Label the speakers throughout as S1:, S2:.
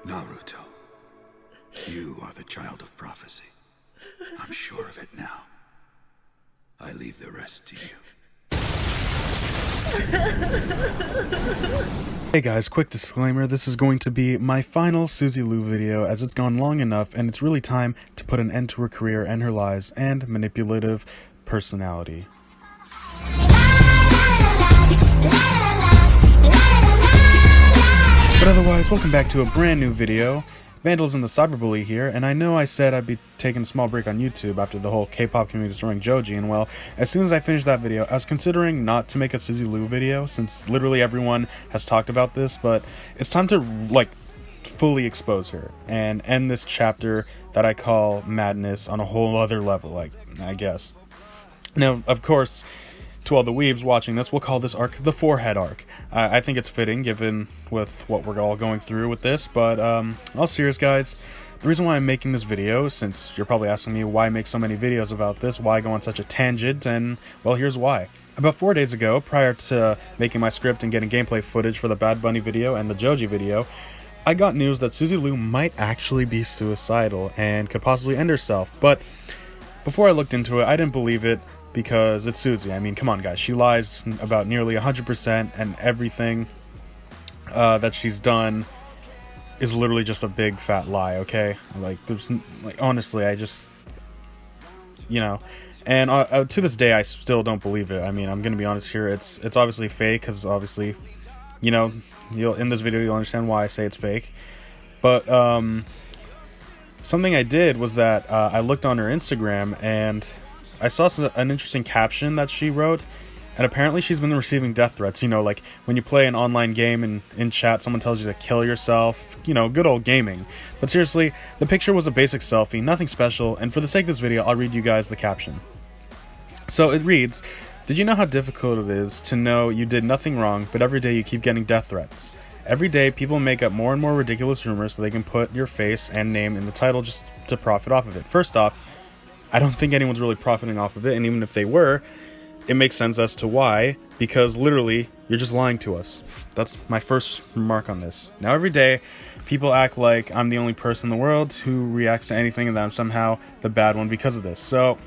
S1: Naruto, you are the child of prophecy. I'm sure of it now. I leave the rest to you.
S2: Hey guys, quick disclaimer, this is going to be my final Suzy Lou video as it's gone long enough and it's really time to put an end to her career and her lies and manipulative personality. But otherwise, welcome back to a brand new video. Vandals and the Cyberbully here, and I know I said I'd be taking a small break on YouTube after the whole K-pop community destroying Joji, and well, as soon as I finished that video, I was considering not to make a Suzy Lou video, since literally everyone has talked about this, but it's time to, fully expose her, and end this chapter that I call Madness on a whole other level, I guess. Now, of course, to all the weebs watching this, we'll call this arc the Forehead arc. I think it's fitting, given with what we're all going through with this, but all serious, guys, the reason why I'm making this video, since you're probably asking me why I make so many videos about this, why go on such a tangent, and, well, here's why. About 4 days ago, prior to making my script and getting gameplay footage for the Bad Bunny video and the Joji video, I got news that Suzy Lou might actually be suicidal and could possibly end herself, but before I looked into it, I didn't believe it, because it's Suzy. I mean, come on, guys. She lies about nearly 100%, and everything that she's done is literally just a big fat lie, okay? Honestly, I just, and to this day, I still don't believe it. I mean, I'm gonna be honest here. It's obviously fake, because obviously, in this video, you'll understand why I say it's fake. But something I did was that I looked on her Instagram, and I saw an interesting caption that she wrote, and apparently she's been receiving death threats. Like when you play an online game and in chat someone tells you to kill yourself, good old gaming. But seriously, the picture was a basic selfie, nothing special, and for the sake of this video, I'll read you guys the caption. So it reads, "Did you know how difficult it is to know you did nothing wrong, but every day you keep getting death threats? Every day people make up more and more ridiculous rumors so they can put your face and name in the title just to profit off of it. First off, I don't think anyone's really profiting off of it, and even if they were, it makes sense as to why, because literally, you're just lying to us." That's my first remark on this. Now, every day, people act like I'm the only person in the world who reacts to anything and that I'm somehow the bad one because of this. So,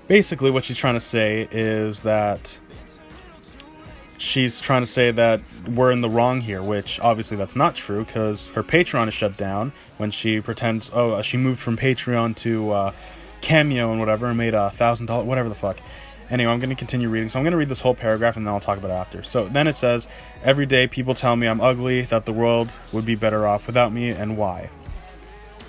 S2: basically what she's trying to say is that she's trying to say that we're in the wrong here, which obviously that's not true, because her Patreon is shut down when she pretends, she moved from Patreon to Cameo and whatever, and made $1,000, whatever the fuck. Anyway, I'm going to continue reading, so I'm going to read this whole paragraph and then I'll talk about it after. So then it says, "Every day people tell me I'm ugly, that the world would be better off without me, and why?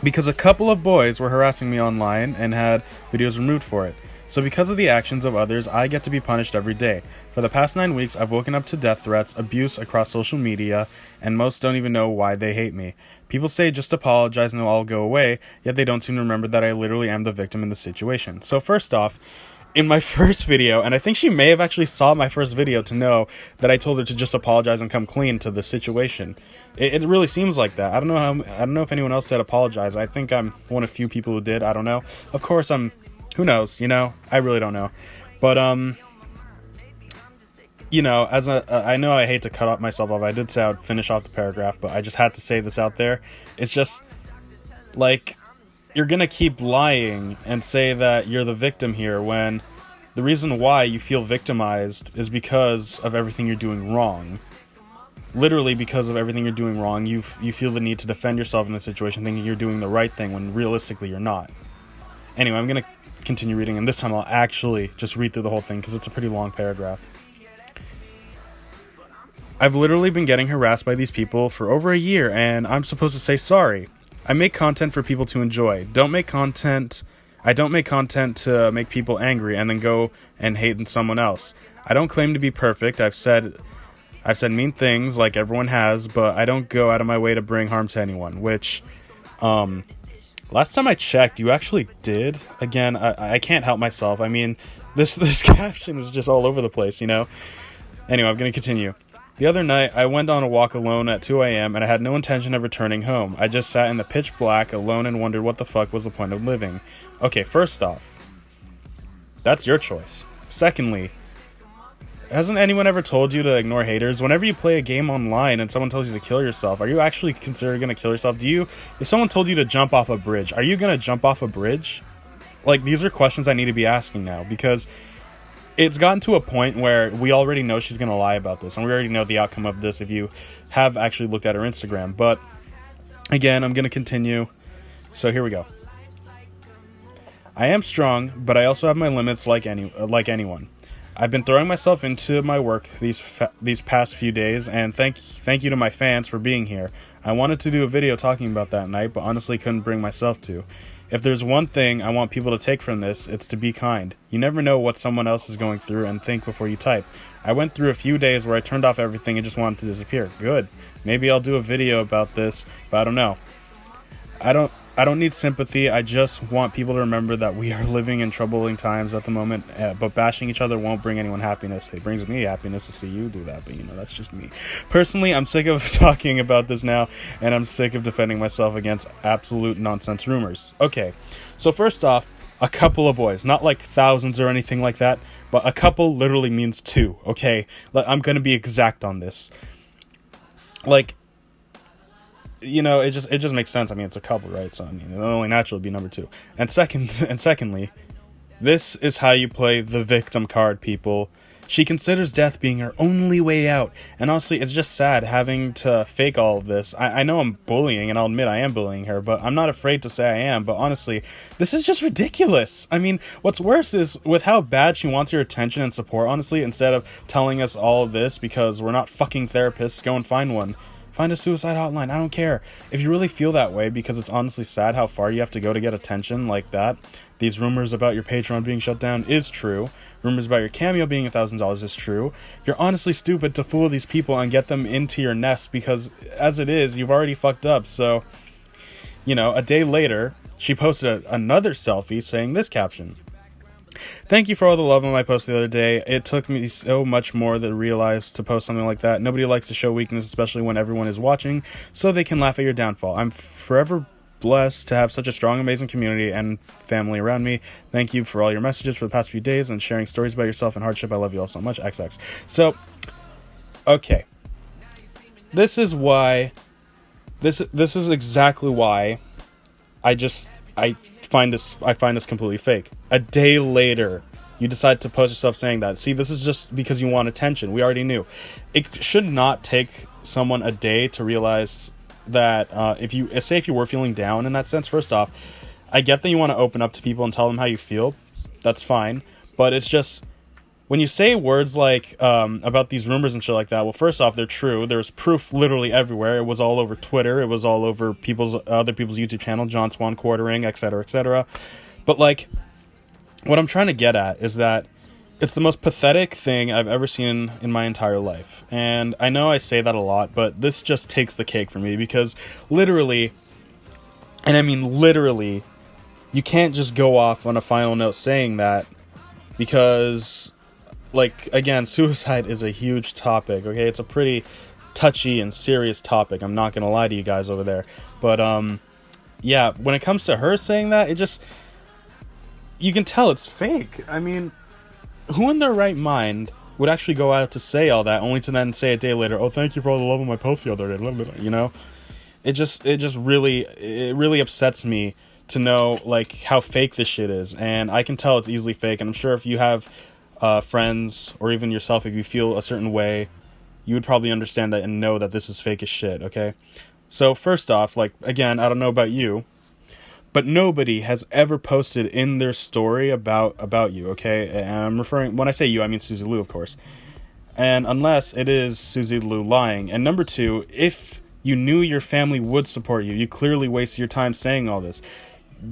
S2: Because a couple of boys were harassing me online and had videos removed for it. So because of the actions of others, I get to be punished every day. For the past 9 weeks, I've woken up to death threats, abuse across social media, and most don't even know why they hate me. People say just apologize and it'll all go away, yet they don't seem to remember that I literally am the victim in the situation." So first off, in my first video, and I think she may have actually saw my first video to know that I told her to just apologize and come clean to the situation. It really seems like that. I don't know if anyone else said apologize. I think I'm one of few people who did. I don't know. Of course, who knows, I really don't know. But, I know I hate to cut off myself off. I did say I would finish off the paragraph, but I just had to say this out there. It's just, you're gonna keep lying and say that you're the victim here when the reason why you feel victimized is because of everything you're doing wrong. Literally because of everything you're doing wrong, you feel the need to defend yourself in this situation, thinking you're doing the right thing when realistically you're not. Anyway, I'm gonna continue reading, and this time I'll actually just read through the whole thing because it's a pretty long paragraph. "I've literally been getting harassed by these people for over a year, and I'm supposed to say sorry. I make content for people to enjoy. I don't make content to make people angry and then go and hate someone else. I don't claim to be perfect. I've said mean things like everyone has, but I don't go out of my way to bring harm to anyone," which, last time I checked, you actually did. Again, I can't help myself. I mean, this caption is just all over the place, Anyway, I'm going to continue. "The other night, I went on a walk alone at 2 a.m. and I had no intention of returning home. I just sat in the pitch black alone and wondered what the fuck was the point of living." Okay, first off, that's your choice. Secondly, hasn't anyone ever told you to ignore haters? Whenever you play a game online and someone tells you to kill yourself, are you actually considering going to kill yourself? If someone told you to jump off a bridge, are you going to jump off a bridge? Like, these are questions I need to be asking now, because it's gotten to a point where we already know she's going to lie about this, and we already know the outcome of this if you have actually looked at her Instagram. But again, I'm going to continue. So here we go. I am strong, but I also have my limits like anyone. I've been throwing myself into my work these past few days, and thank you to my fans for being here. I wanted to do a video talking about that night, but honestly couldn't bring myself to. If there's one thing I want people to take from this, it's to be kind. You never know what someone else is going through, and think before you type. I went through a few days where I turned off everything and just wanted to disappear. Good. Maybe I'll do a video about this, but I don't know. I don't need sympathy. I just want people to remember that we are living in troubling times at the moment, but bashing each other won't bring anyone happiness. It brings me happiness to see you do that, but that's just me. Personally, I'm sick of talking about this now, and I'm sick of defending myself against absolute nonsense rumors. Okay, so first off, a couple of boys, not like thousands or anything like that, but a couple literally means two, okay? I'm going to be exact on this. Like, it just makes sense. I mean, it's a couple, right? So, the only natural would be number two. And secondly, this is how you play the victim card, people. She considers death being her only way out. And honestly, it's just sad having to fake all of this. I know I'm bullying, and I'll admit I am bullying her, but I'm not afraid to say I am. But honestly, this is just ridiculous. I mean, what's worse is with how bad she wants your attention and support, honestly, instead of telling us all of this because we're not fucking therapists, go and find one. Find a suicide hotline. I don't care. If you really feel that way, because it's honestly sad how far you have to go to get attention like that. These rumors about your Patreon being shut down is true. Rumors about your Cameo being $1,000 is true. You're honestly stupid to fool these people and get them into your nest, because as it is, you've already fucked up. So, a day later, she posted another selfie saying this caption. Thank you for all the love on my post the other day. It took me so much more to realize to post something like that. Nobody likes to show weakness, especially when everyone is watching, so they can laugh at your downfall. I'm forever blessed to have such a strong, amazing community and family around me. Thank you for all your messages for the past few days and sharing stories about yourself and hardship. I love you all so much. XX. So, okay. This is why... This is exactly why I find this completely fake. A day later, you decide to post yourself saying that. See, this is just because you want attention. We already knew. It should not take someone a day to realize that if you were feeling down in that sense. First off, I get that you want to open up to people and tell them how you feel. That's fine. But it's just, when you say words like about these rumors and shit like that, well, first off, they're true. There's proof literally everywhere. It was all over Twitter. It was all over other people's YouTube channel, John Swan quartering, etc., etc. But what I'm trying to get at is that it's the most pathetic thing I've ever seen in my entire life. And I know I say that a lot, but this just takes the cake for me, because literally, and I mean literally, you can't just go off on a final note saying that, because... again, suicide is a huge topic, okay? It's a pretty touchy and serious topic. I'm not gonna lie to you guys over there. But, yeah, when it comes to her saying that, you can tell it's fake. I mean, who in their right mind would actually go out to say all that, only to then say a day later, oh, thank you for all the love on my post the other day, It really upsets me to know, how fake this shit is. And I can tell it's easily fake, and I'm sure if you have... friends, or even yourself, if you feel a certain way, you would probably understand that and know that this is fake as shit, okay? So first off, again, I don't know about you, but nobody has ever posted in their story about you, okay? And when I say you, I mean Suzy Lou, of course. And unless it is Suzy Lou lying. And number two, if you knew your family would support you, you clearly wasted your time saying all this.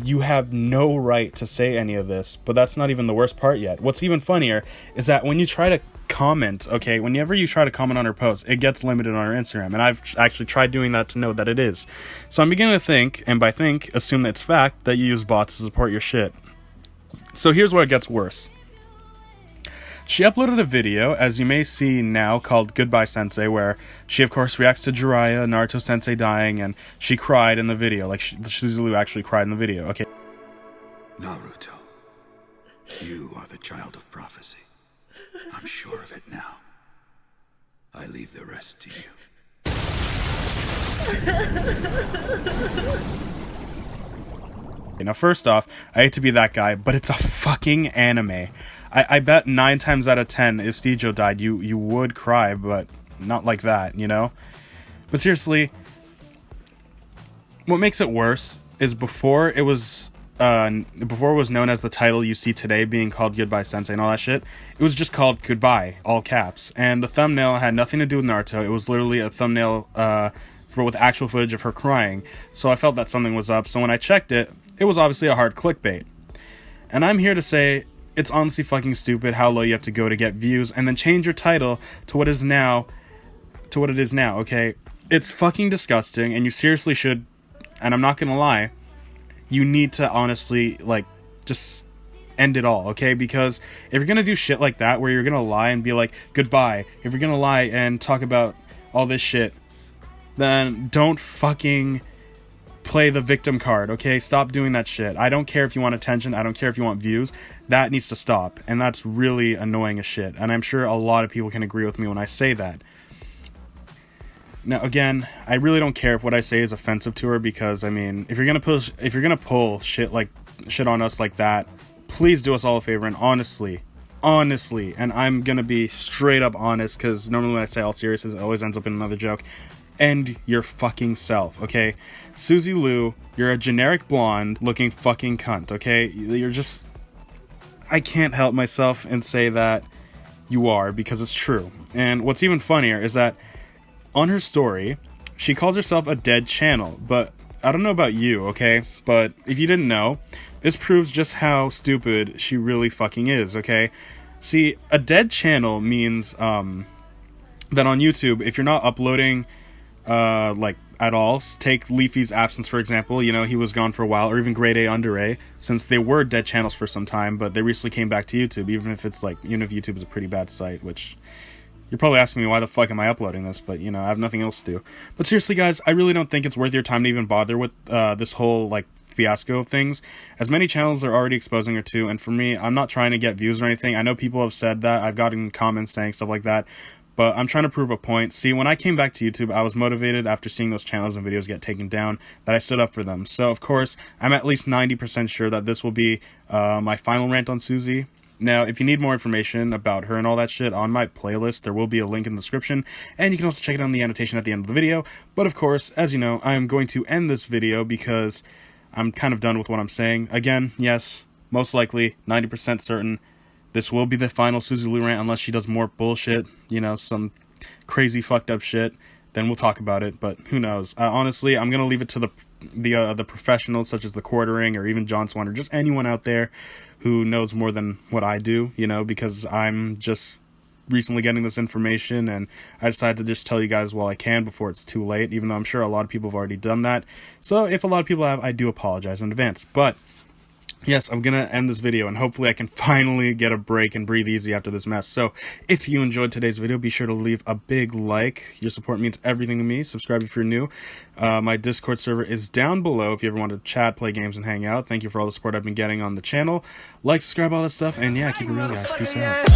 S2: You have no right to say any of this, but that's not even the worst part yet. What's even funnier is that when you try to comment, okay, whenever you try to comment on her post, it gets limited on her Instagram, and I've actually tried doing that to know that it is. So I'm beginning to think, and by think, assume that it's fact, that you use bots to support your shit. So here's where it gets worse. She uploaded a video, as you may see now, called Goodbye Sensei, where she, of course, reacts to Jiraiya, Naruto Sensei dying, and she cried in the video. Suzy Lou actually cried in the video, okay?
S1: Naruto, you are the child of prophecy. I'm sure of it now. I leave the rest to you.
S2: Now, first off, I hate to be that guy, but it's a fucking anime. I bet 9 times out of 10, if Steejo died, you would cry, but not like that, you know? But seriously, what makes it worse is before it was known as the title you see today, being called Goodbye Sensei and all that shit, it was just called Goodbye, all caps. And the thumbnail had nothing to do with Naruto. It was literally a thumbnail with actual footage of her crying. So I felt that something was up. So when I checked it, it was obviously a hard clickbait. And I'm here to say, it's honestly fucking stupid how low you have to go to get views, and then change your title to what it is now, okay? It's fucking disgusting, and you seriously should, and I'm not gonna lie, you need to honestly, like, just end it all, okay? Because if you're gonna do shit like that, where you're gonna lie and be like, goodbye, if you're gonna lie and talk about all this shit, then don't fucking play the victim card, okay? Stop doing that shit. I don't care if you want attention, I don't care if you want views, that needs to stop, and that's really annoying as shit, and I'm sure a lot of people can agree with me when I say that. Now, again, I really don't care if what I say is offensive to her, because, I mean, if you're gonna pull shit on us like that, please do us all a favor, and honestly, and I'm gonna be straight up honest, because normally when I say all seriousness, it always ends up in another joke. End your fucking self, okay? Suzy Liu, you're a generic blonde looking fucking cunt, okay? You're just... I can't help myself and say that you are, because it's true. And what's even funnier is that on her story, she calls herself a dead channel, but I don't know about you, okay? But if you didn't know, this proves just how stupid she really fucking is, okay? See, a dead channel means that on YouTube, if you're not uploading like at all, take Leafy's absence for example, you know, he was gone for a while, or even Grade A Under A, since they were dead channels for some time, but they recently came back to YouTube, even if YouTube is a pretty bad site, which you're probably asking me why the fuck am I uploading this, but you know, I have nothing else to do. But seriously guys, I really don't think it's worth your time to even bother with this whole like fiasco of things, as many channels are already exposing her to, and for me, I'm not trying to get views or anything. I know people have said that, I've gotten comments saying stuff like that, but I'm trying to prove a point. See, when I came back to YouTube, I was motivated after seeing those channels and videos get taken down, that I stood up for them. So, of course, I'm at least 90% sure that this will be my final rant on Suzy. Now, if you need more information about her and all that shit, on my playlist, there will be a link in the description, and you can also check it on the annotation at the end of the video. But, of course, as you know, I'm going to end this video because I'm kind of done with what I'm saying. Again, yes, most likely, 90% certain, this will be the final Suzy Liu rant, unless she does more bullshit, you know, some crazy fucked up shit, then we'll talk about it, but who knows. Honestly, I'm going to leave it to the professionals, such as the Quartering, or even John Swan, or just anyone out there who knows more than what I do, you know, because I'm just recently getting this information, and I decided to just tell you guys while I can before it's too late, even though I'm sure a lot of people have already done that. So if a lot of people have, I do apologize in advance, but yes, I'm gonna end this video, and hopefully I can finally get a break and breathe easy after this mess. So, if you enjoyed today's video, be sure to leave a big like. Your support means everything to me. Subscribe if you're new. My Discord server is down below if you ever want to chat, play games, and hang out. Thank you for all the support I've been getting on the channel. Like, subscribe, all that stuff, and yeah, keep it real, guys. Peace out.